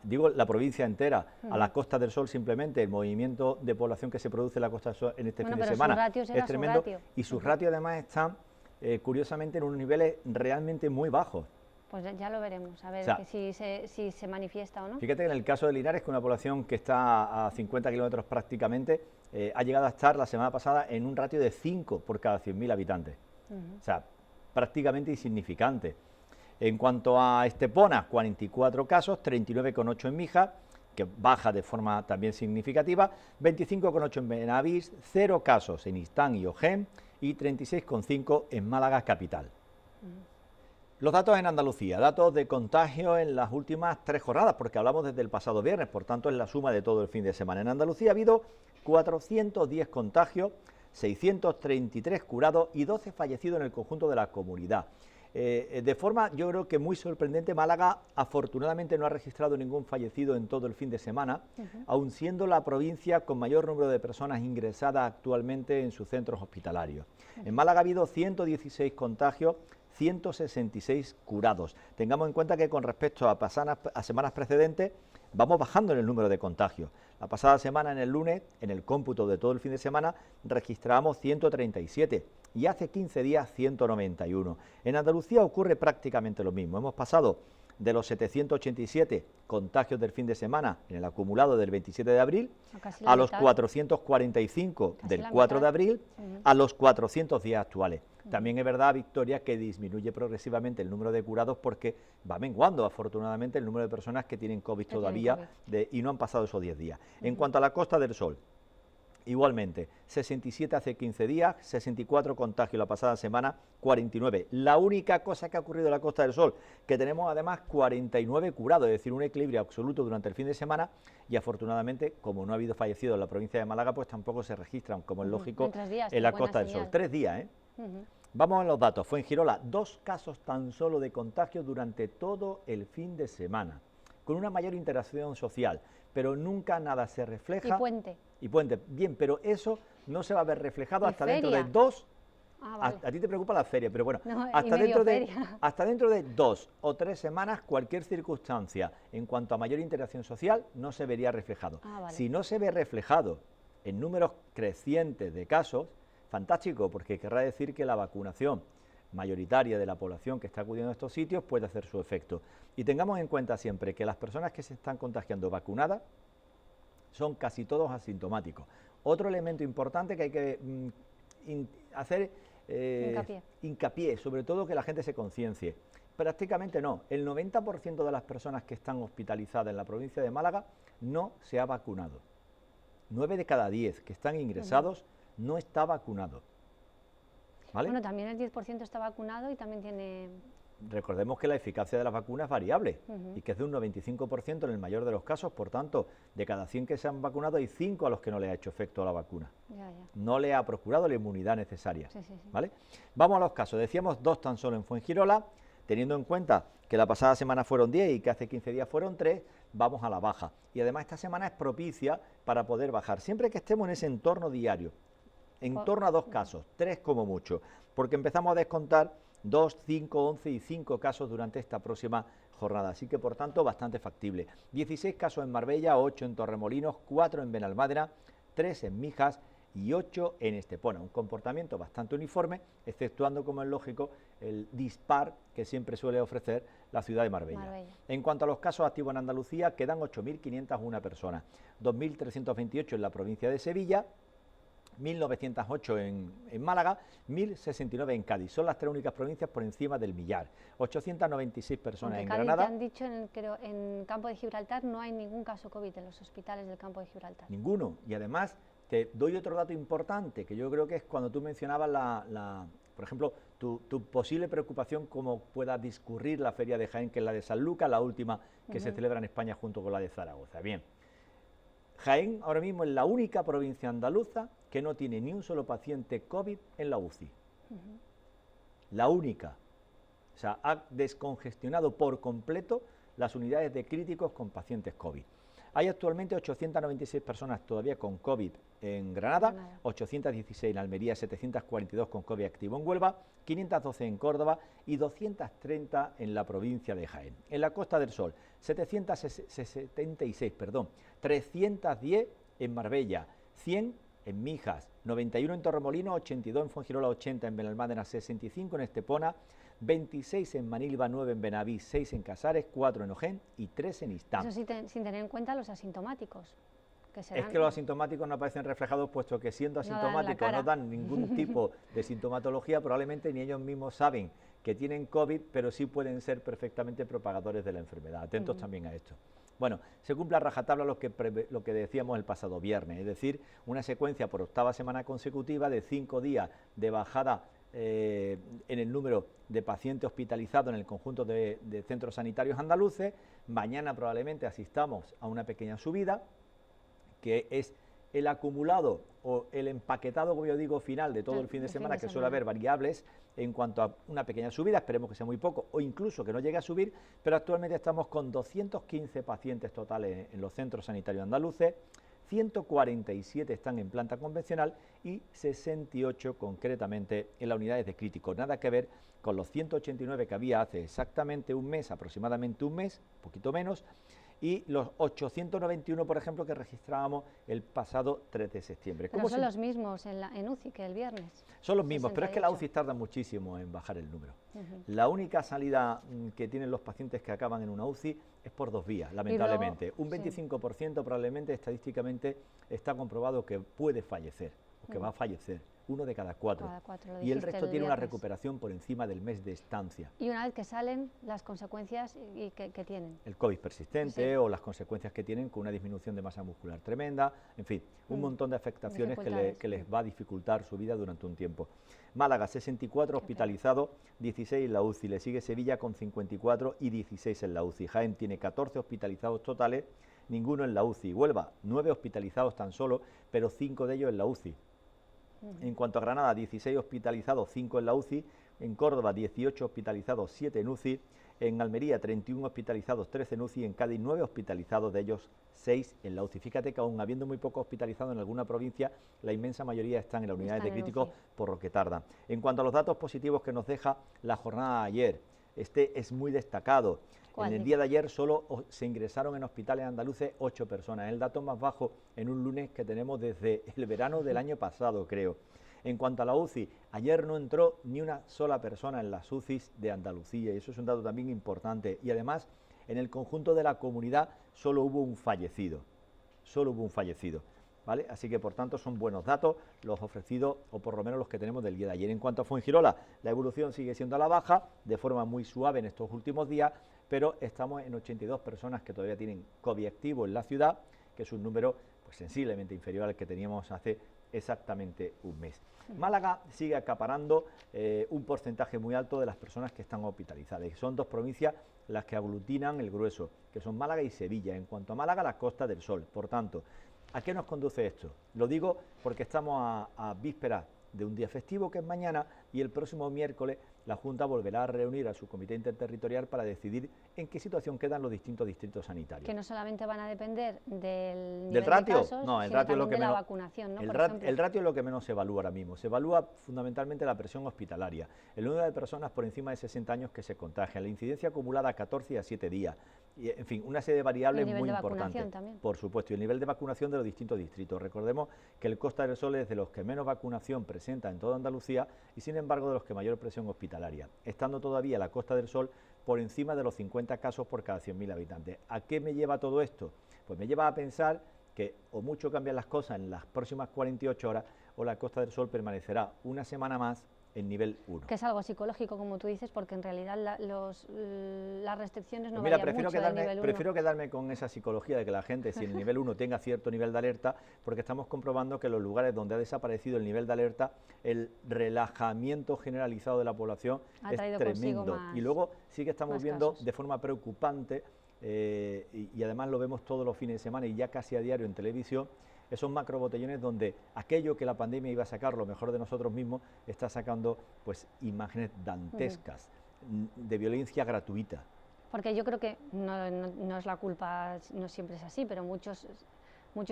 digo la provincia entera, a la Costa del Sol simplemente, el movimiento de población que se produce en la Costa del Sol en este fin de semana es tremendo, y sus ratios además están, curiosamente, en unos niveles realmente muy bajos. Pues ya lo veremos, a ver si se manifiesta o no. Fíjate que en el caso de Linares, que es una población que está a 50 kilómetros prácticamente, ha llegado a estar la semana pasada en un ratio de 5 por cada 100.000 habitantes. O sea, prácticamente insignificante. En cuanto a Estepona, 44 casos, 39,8 en Mija, que baja de forma también significativa, 25,8 en Benavís, 0 casos en Istán y Ojén y 36,5 en Málaga capital. Los datos en Andalucía, datos de contagio en las últimas 3 jornadas, porque hablamos desde el pasado viernes, por tanto es la suma de todo el fin de semana. En Andalucía ha habido 410 contagios, 633 curados y 12 fallecidos en el conjunto de la comunidad. De forma, yo creo que muy sorprendente, Málaga afortunadamente no ha registrado ningún fallecido en todo el fin de semana, aun siendo la provincia con mayor número de personas ingresadas actualmente en sus centros hospitalarios. En Málaga ha habido 116 contagios, 166 curados. Tengamos en cuenta que con respecto a semanas precedentes vamos bajando en el número de contagios. La pasada semana, en el lunes, en el cómputo de todo el fin de semana, registramos 137 y hace 15 días 191. En Andalucía ocurre prácticamente lo mismo. Hemos pasado de los 787 contagios del fin de semana en el acumulado del 27 de abril a los 445 del 4 de abril a los 410 actuales. También es verdad, Victoria, que disminuye progresivamente el número de curados porque va menguando, afortunadamente, el número de personas que tienen COVID todavía y no han pasado esos 10 días. En cuanto a la Costa del Sol, igualmente, 67 hace 15 días, 64 contagios la pasada semana, 49. La única cosa que ha ocurrido en la Costa del Sol, que tenemos además 49 curados, es decir, un equilibrio absoluto durante el fin de semana y afortunadamente, como no ha habido fallecidos en la provincia de Málaga, pues tampoco se registran, como es lógico, en la Costa del Sol. 3 días, ¿eh? Vamos a los datos. Fuengirola, 2 casos tan solo de contagio durante todo el fin de semana, con una mayor interacción social, pero nunca nada se refleja. Y Puente, bien, pero eso no se va a ver reflejado hasta dentro de 2. Vale. A ti te preocupa la feria, pero bueno, no, hasta dentro de 2 o 3 semanas cualquier circunstancia en cuanto a mayor interacción social no se vería reflejado. Vale. Si no se ve reflejado en números crecientes de casos, fantástico, porque querrá decir que la vacunación mayoritaria de la población que está acudiendo a estos sitios puede hacer su efecto. Y tengamos en cuenta siempre que las personas que se están contagiando vacunadas son casi todos asintomáticos. Otro elemento importante que hay que hacer hincapié, sobre todo que la gente se conciencie. Prácticamente no, el 90% de las personas que están hospitalizadas en la provincia de Málaga no se ha vacunado. 9 de cada 10 que están ingresados no está vacunado. ¿Vale? Bueno, también el 10% está vacunado y también tiene... Recordemos que la eficacia de las vacunas es variable y que es de un 95% en el mayor de los casos, por tanto, de cada 100 que se han vacunado hay 5 a los que no le ha hecho efecto a la vacuna. No le ha procurado la inmunidad necesaria. ¿Vale? Vamos a los casos. Decíamos 2 tan solo en Fuengirola, teniendo en cuenta que la pasada semana fueron 10 y que hace 15 días fueron 3, vamos a la baja. Y además esta semana es propicia para poder bajar, siempre que estemos en ese entorno diario, en torno a 2 casos, 3 como mucho, porque empezamos a descontar 2, 5, 11 y 5 casos durante esta próxima jornada, así que por tanto bastante factible. 16 casos en Marbella, 8 en Torremolinos, 4 en Benalmádena, 3 en Mijas y 8 en Estepona. Un comportamiento bastante uniforme, exceptuando, como es lógico, el dispar que siempre suele ofrecer la ciudad de Marbella. En cuanto a los casos activos en Andalucía, quedan 8.501 personas, 2.328 en la provincia de Sevilla, 1.908 en Málaga, 1.069 en Cádiz. Son las 3 únicas provincias por encima del millar. 896 personas en Granada. Te han dicho en Campo de Gibraltar no hay ningún caso COVID en los hospitales del Campo de Gibraltar. Ninguno. Y además te doy otro dato importante, que yo creo que es cuando tú mencionabas por ejemplo, tu posible preocupación cómo pueda discurrir la feria de Jaén, que es la de San Lucas, la última que se celebra en España junto con la de Zaragoza. Bien. Jaén ahora mismo es la única provincia andaluza que no tiene ni un solo paciente COVID en la UCI. La única. O sea, ha descongestionado por completo las unidades de críticos con pacientes COVID. Hay actualmente 896 personas todavía con COVID en Granada, 816 en Almería, 742 con COVID activo en Huelva, 512 en Córdoba y 230 en la provincia de Jaén. En la Costa del Sol, 310 en Marbella, 100 en Mijas, 91 en Torremolinos, 82 en Fuengirola, 80 en Benalmádena, 65 en Estepona, 26 en Manilva, 9 en Benavís, 6 en Casares, 4 en Ojén y 3 en Istán. Eso sí, sin tener en cuenta los asintomáticos. Es que los asintomáticos no aparecen reflejados, puesto que siendo asintomáticos no dan ningún tipo de sintomatología, probablemente ni ellos mismos saben que tienen COVID, pero sí pueden ser perfectamente propagadores de la enfermedad. Atentos también a esto. Bueno, se cumple a rajatabla lo que decíamos el pasado viernes, es decir, una secuencia por 8ª semana consecutiva de 5 días de bajada en el número de pacientes hospitalizados en el conjunto de centros sanitarios andaluces. Mañana probablemente asistamos a una pequeña subida, que es el acumulado o el empaquetado, como yo digo, final de todo el fin de semana, que suele haber variables en cuanto a una pequeña subida, esperemos que sea muy poco, o incluso que no llegue a subir, pero actualmente estamos con 215 pacientes totales en los centros sanitarios andaluces, 147 están en planta convencional y 68 concretamente en las unidades de críticos, nada que ver con los 189 que había hace exactamente un mes, aproximadamente un mes, un poquito menos, y los 891, por ejemplo, que registrábamos el pasado 3 de septiembre. Pero son los mismos en UCI que el viernes. Son los mismos, 68. Pero es que la UCI tarda muchísimo en bajar el número. La única salida que tienen los pacientes que acaban en una UCI es por 2 vías, lamentablemente. Un 25% probablemente estadísticamente está comprobado que puede fallecer, o que va a fallecer. 1 de cada 4. Y el resto tiene una recuperación por encima del mes de estancia. Y una vez que salen, las consecuencias que tienen. El COVID persistente o las consecuencias que tienen con una disminución de masa muscular tremenda, en fin, un montón de afectaciones que les va a dificultar su vida durante un tiempo. Málaga, 64 hospitalizados, 16 en la UCI. Le sigue Sevilla con 54 y 16 en la UCI. Jaén tiene 14 hospitalizados totales, ninguno en la UCI. Huelva, 9 hospitalizados tan solo, pero 5 de ellos en la UCI. En cuanto a Granada, 16 hospitalizados, 5 en la UCI. En Córdoba, 18 hospitalizados, 7 en UCI. En Almería, 31 hospitalizados, 13 en UCI. En Cádiz, 9 hospitalizados, de ellos 6 en la UCI. Fíjate que aún habiendo muy pocos hospitalizados en alguna provincia, la inmensa mayoría están en las unidades de críticos por lo que tardan. En cuanto a los datos positivos que nos deja la jornada de ayer, este es muy destacado. En el día de ayer solo se ingresaron en hospitales andaluces 8 personas, el dato más bajo en un lunes que tenemos desde el verano del año pasado, creo. En cuanto a la UCI, ayer no entró ni una sola persona en las UCIs de Andalucía, y eso es un dato también importante. Y además, en el conjunto de la comunidad solo hubo un fallecido, ¿vale? Así que, por tanto, son buenos datos los ofrecidos, o por lo menos los que tenemos del día de ayer. En cuanto a Fuengirola, la evolución sigue siendo a la baja, de forma muy suave en estos últimos días, pero estamos en 82 personas que todavía tienen COVID activo en la ciudad, que es un número pues sensiblemente inferior al que teníamos hace exactamente un mes. Málaga sigue acaparando un porcentaje muy alto de las personas que están hospitalizadas, y son 2 provincias las que aglutinan el grueso, que son Málaga y Sevilla. En cuanto a Málaga, la Costa del Sol. Por tanto, ¿a qué nos conduce esto? Lo digo porque estamos a vísperas de un día festivo, que es mañana, y el próximo miércoles la Junta volverá a reunir a su comité interterritorial para decidir en qué situación quedan los distintos distritos sanitarios. Que no solamente van a depender del nivel ratio, de casos, no, el sino ratio es lo que de la menos, vacunación, ¿no? El ratio es lo que menos se evalúa ahora mismo. Se evalúa fundamentalmente la presión hospitalaria, el número de personas por encima de 60 años que se contagian, la incidencia acumulada a 14 y a 7 días, y, en fin, una serie de variables muy importantes. Por supuesto, y el nivel de vacunación de los distintos distritos. Recordemos que el Costa del Sol es de los que menos vacunación presenta en toda Andalucía y, sin embargo, de los que mayor presión hospitalaria, estando todavía la Costa del Sol por encima de los 50 casos por cada 100.000 habitantes. ¿A qué me lleva todo esto? Pues me lleva a pensar que o mucho cambian las cosas en las próximas 48 horas o la Costa del Sol permanecerá una semana más en nivel 1. Que es algo psicológico, como tú dices, porque en realidad las restricciones no varían mucho del nivel 1. Prefiero quedarme con esa psicología de que la gente, si en el nivel 1 tenga cierto nivel de alerta, porque estamos comprobando que en los lugares donde ha desaparecido el nivel de alerta, el relajamiento generalizado de la población es tremendo. Y luego sí que estamos viendo casos de forma preocupante, y además lo vemos todos los fines de semana y ya casi a diario en televisión, esos macrobotellones donde aquello que la pandemia iba a sacar lo mejor de nosotros mismos está sacando pues imágenes dantescas de violencia gratuita. Porque yo creo que no es la culpa, no siempre es así, pero muchos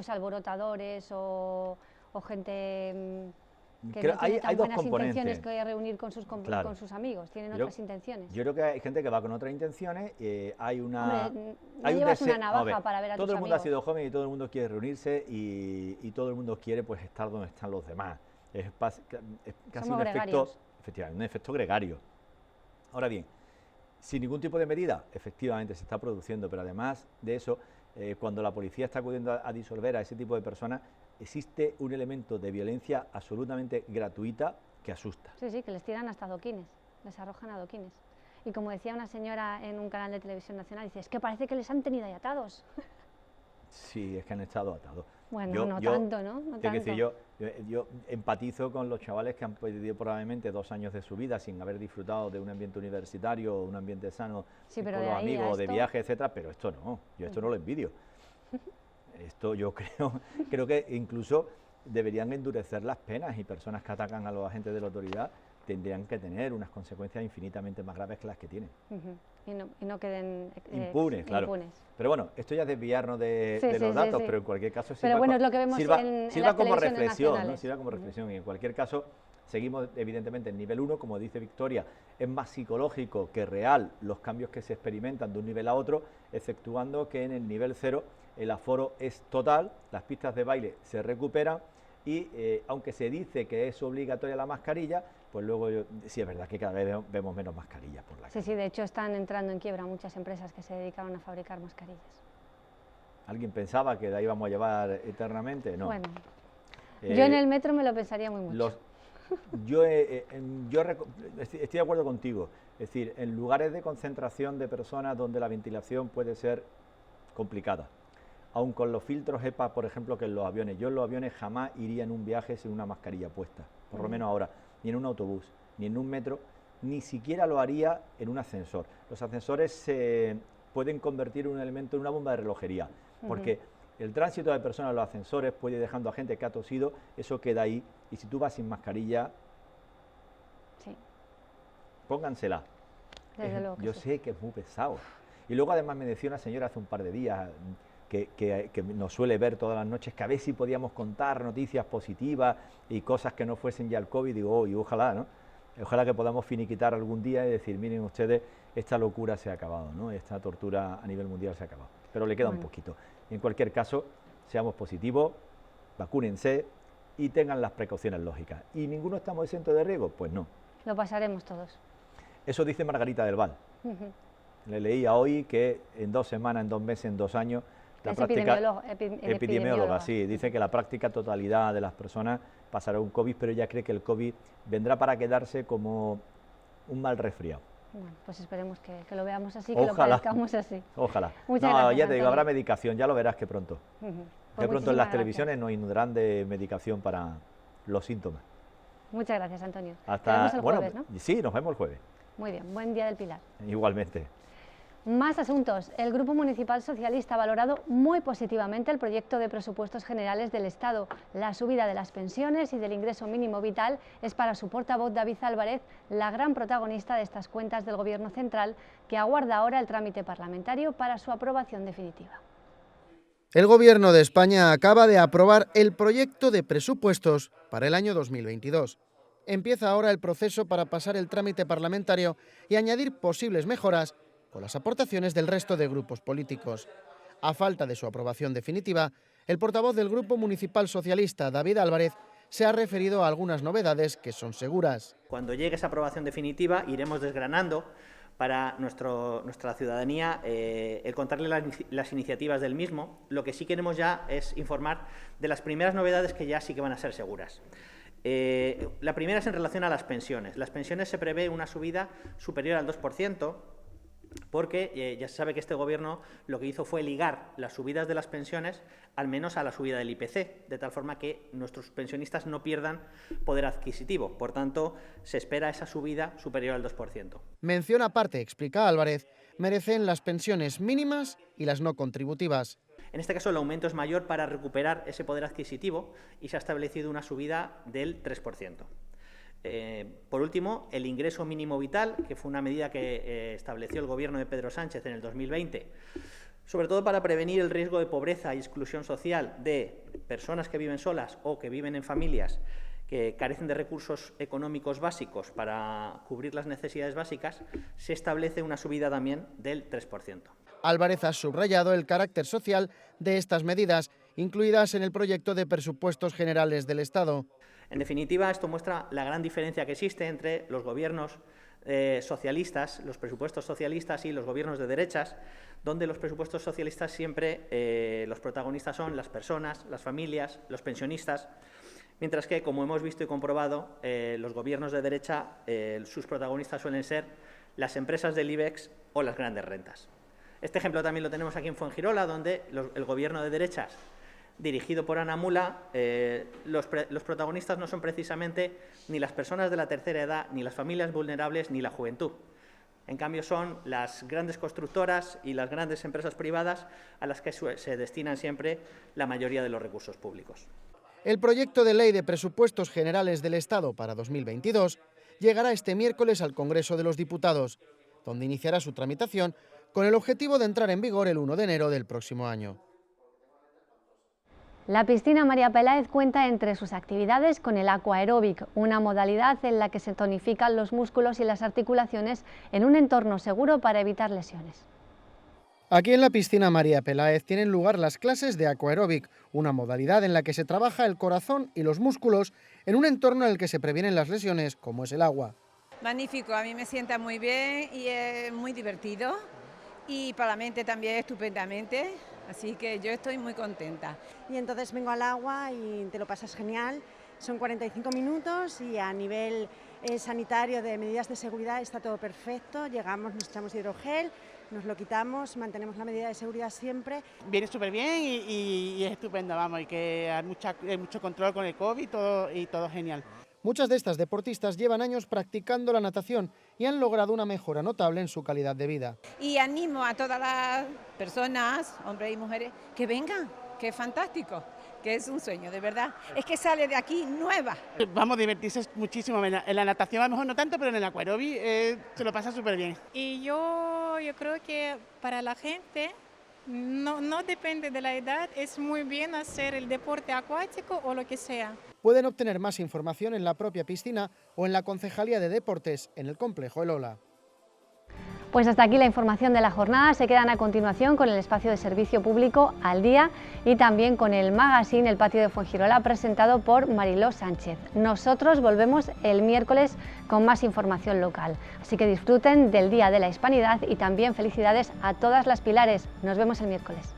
alborotadores o gente Que creo, no tiene tan hay dos buenas componentes. intenciones que reunir con sus Claro. amigos, tienen otras intenciones. Yo creo que hay gente que va con otras intenciones. Hay una. Hombre, no hay un llevas una deseo- navaja a ver, para ver a todo tus el mundo ha amigos. sido joven y todo el mundo quiere reunirse y todo el mundo quiere pues estar donde están los demás. Es casi Somos un efecto, gregarios. efectivamente, un efecto gregario. Ahora bien, sin ningún tipo de medida, efectivamente se está produciendo, pero además de eso, cuando la policía está acudiendo a disolver a ese tipo de personas, existe un elemento de violencia absolutamente gratuita que asusta. Sí, sí, que les tiran hasta adoquines, les arrojan adoquines. Y como decía una señora en un canal de televisión nacional, dice, es que parece que les han tenido ahí atados. Sí, es que han estado atados. Bueno, no tanto, ¿no? No tengo que tanto. decir, yo empatizo con los chavales que han perdido probablemente 2 años de su vida sin haber disfrutado de un ambiente universitario, un ambiente sano, Sí, pero con de los ahí a amigos, de esto- viaje, etcétera, pero esto no, yo esto no lo envidio. Esto yo creo que incluso deberían endurecer las penas y personas que atacan a los agentes de la autoridad tendrían que tener unas consecuencias infinitamente más graves que las que tienen. Ujú. Y no queden Impunes, claro. impunes. Pero bueno, esto ya es desviarnos de Sí, sí, los sí, datos, sí. pero en cualquier caso Pero bueno, es lo que vemos sirva, en sirva las como televisiones reflexión, ¿no? nacionales. Sirva como reflexión. Y en cualquier caso, seguimos evidentemente en nivel 1, como dice Victoria, es más psicológico que real los cambios que se experimentan de un nivel a otro, exceptuando que en el nivel 0 el aforo es total, las pistas de baile se recuperan y aunque se dice que es obligatoria la mascarilla, pues luego sí es verdad que cada vez vemos menos mascarillas por la calle. Sí, sí, de hecho están entrando en quiebra muchas empresas que se dedicaron a fabricar mascarillas. ¿Alguien pensaba que la íbamos a llevar eternamente? No. Bueno, yo en el metro me lo pensaría muy mucho. Estoy de acuerdo contigo. Es decir, en lugares de concentración de personas donde la ventilación puede ser complicada, aun con los filtros EPA, por ejemplo, que en los aviones. Yo en los aviones jamás iría en un viaje sin una mascarilla puesta, por lo menos ahora, ni en un autobús, ni en un metro, ni siquiera lo haría en un ascensor. Los ascensores se pueden convertir un elemento en una bomba de relojería, porque el tránsito de personas en los ascensores puede ir dejando a gente que ha tosido, eso queda ahí, y si tú vas sin mascarilla, sí, póngansela. Desde luego que Yo sí. sé que es muy pesado. Y luego además me decía una señora hace un par de días que nos suele ver todas las noches, que a ver si podíamos contar noticias positivas y cosas que no fuesen ya el COVID. Digo, y ojalá, ¿no? Ojalá que podamos finiquitar algún día y decir, miren ustedes, esta locura se ha acabado, ¿no? Esta tortura a nivel mundial se ha acabado. Pero le queda un poquito. Y en cualquier caso, seamos positivos, vacúnense y tengan las precauciones lógicas. ¿Y ninguno estamos exentos de riesgo? Pues no. Lo pasaremos todos. Eso dice Margarita del Val. Ujú. Le leía hoy que en 2 semanas, en 2 meses, en 2 años, la Es práctica epidemióloga. epidemióloga, sí, dice que la práctica totalidad de las personas pasará un COVID, pero ella cree que el COVID vendrá para quedarse como un mal resfriado. Bueno, pues esperemos que lo veamos así, que lo Ojalá. padezcamos así. Ojalá. Muchas No, gracias, ya te digo, Antonio. habrá medicación, ya lo verás que pronto. Ujú. Que Pues pronto en las muchísimas televisiones nos inundarán de medicación para los síntomas. gracias. Muchas gracias, Antonio. Hasta, Nos vemos el bueno, jueves, ¿no? sí, nos vemos el jueves, Muy bien, buen día del Pilar. igualmente. Más asuntos. El Grupo Municipal Socialista ha valorado muy positivamente el proyecto de presupuestos generales del Estado. La subida de las pensiones y del ingreso mínimo vital es para su portavoz David Álvarez la gran protagonista de estas cuentas del Gobierno central, que aguarda ahora el trámite parlamentario para su aprobación definitiva. El Gobierno de España acaba de aprobar el proyecto de presupuestos para el año 2022. Empieza ahora el proceso para pasar el trámite parlamentario y añadir posibles mejoras con las aportaciones del resto de grupos políticos. A falta de su aprobación definitiva, el portavoz del Grupo Municipal Socialista, David Álvarez, se ha referido a algunas novedades que son seguras. Cuando llegue esa aprobación definitiva, iremos desgranando para nuestra ciudadanía el contarle las iniciativas del mismo. Lo que sí queremos ya es informar de las primeras novedades que ya sí que van a ser seguras. La primera es en relación a las pensiones. Las pensiones se prevé una subida superior al 2%, porque ya se sabe que este Gobierno lo que hizo fue ligar las subidas de las pensiones al menos a la subida del IPC, de tal forma que nuestros pensionistas no pierdan poder adquisitivo. Por tanto, se espera esa subida superior al 2%. Mención aparte, explica Álvarez, merecen las pensiones mínimas y las no contributivas. En este caso, el aumento es mayor para recuperar ese poder adquisitivo y se ha establecido una subida del 3%. Por último, el ingreso mínimo vital, que fue una medida que estableció el Gobierno de Pedro Sánchez en el 2020, sobre todo para prevenir el riesgo de pobreza y exclusión social de personas que viven solas o que viven en familias que carecen de recursos económicos básicos para cubrir las necesidades básicas, se establece una subida también del 3%. Álvarez ha subrayado el carácter social de estas medidas, incluidas en el proyecto de presupuestos generales del Estado. En definitiva, esto muestra la gran diferencia que existe entre los gobiernos socialistas, los presupuestos socialistas y los gobiernos de derechas, donde los presupuestos socialistas siempre los protagonistas son las personas, las familias, los pensionistas, mientras que, como hemos visto y comprobado, los gobiernos de derecha, sus protagonistas suelen ser las empresas del IBEX o las grandes rentas. Este ejemplo también lo tenemos aquí en Fuengirola, donde el gobierno de derechas, dirigido por Ana Mula, los protagonistas no son precisamente ni las personas de la tercera edad, ni las familias vulnerables, ni la juventud. En cambio, son las grandes constructoras y las grandes empresas privadas a las que se destinan siempre la mayoría de los recursos públicos. El proyecto de ley de presupuestos generales del Estado para 2022 llegará este miércoles al Congreso de los Diputados, donde iniciará su tramitación con el objetivo de entrar en vigor el 1 de enero del próximo año. La piscina María Peláez cuenta entre sus actividades con el aquaeróbic, una modalidad en la que se tonifican los músculos y las articulaciones en un entorno seguro para evitar lesiones. Aquí en la piscina María Peláez tienen lugar las clases de aquaeróbic, una modalidad en la que se trabaja el corazón y los músculos en un entorno en el que se previenen las lesiones, como es el agua. Magnífico, a mí me sienta muy bien y es muy divertido y para la mente también estupendamente. Así que yo estoy muy contenta. Y entonces vengo al agua y te lo pasas genial. Son 45 minutos y a nivel sanitario de medidas de seguridad está todo perfecto. Llegamos, nos echamos hidrogel, nos lo quitamos, mantenemos la medida de seguridad siempre. Viene súper bien y es estupendo, vamos, y que hay mucho control con el COVID y todo genial. Muchas de estas deportistas llevan años practicando la natación y han logrado una mejora notable en su calidad de vida. Y animo a todas las personas, hombres y mujeres, que vengan, que es fantástico, que es un sueño, de verdad. Es que sale de aquí nueva. Vamos a divertirse muchísimo. En la natación a lo mejor no tanto, pero en el aquaeróbic se lo pasa súper bien. Y yo creo que para la gente no depende de la edad, es muy bien hacer el deporte acuático o lo que sea. Pueden obtener más información en la propia piscina o en la Concejalía de Deportes, en el complejo El Ola. Pues hasta aquí la información de la jornada. Se quedan a continuación con el espacio de servicio público Al Día y también con el magazine El Patio de Fuengirola, presentado por Mariló Sánchez. Nosotros volvemos el miércoles con más información local. Así que disfruten del Día de la Hispanidad y también felicidades a todas las Pilares. Nos vemos el miércoles.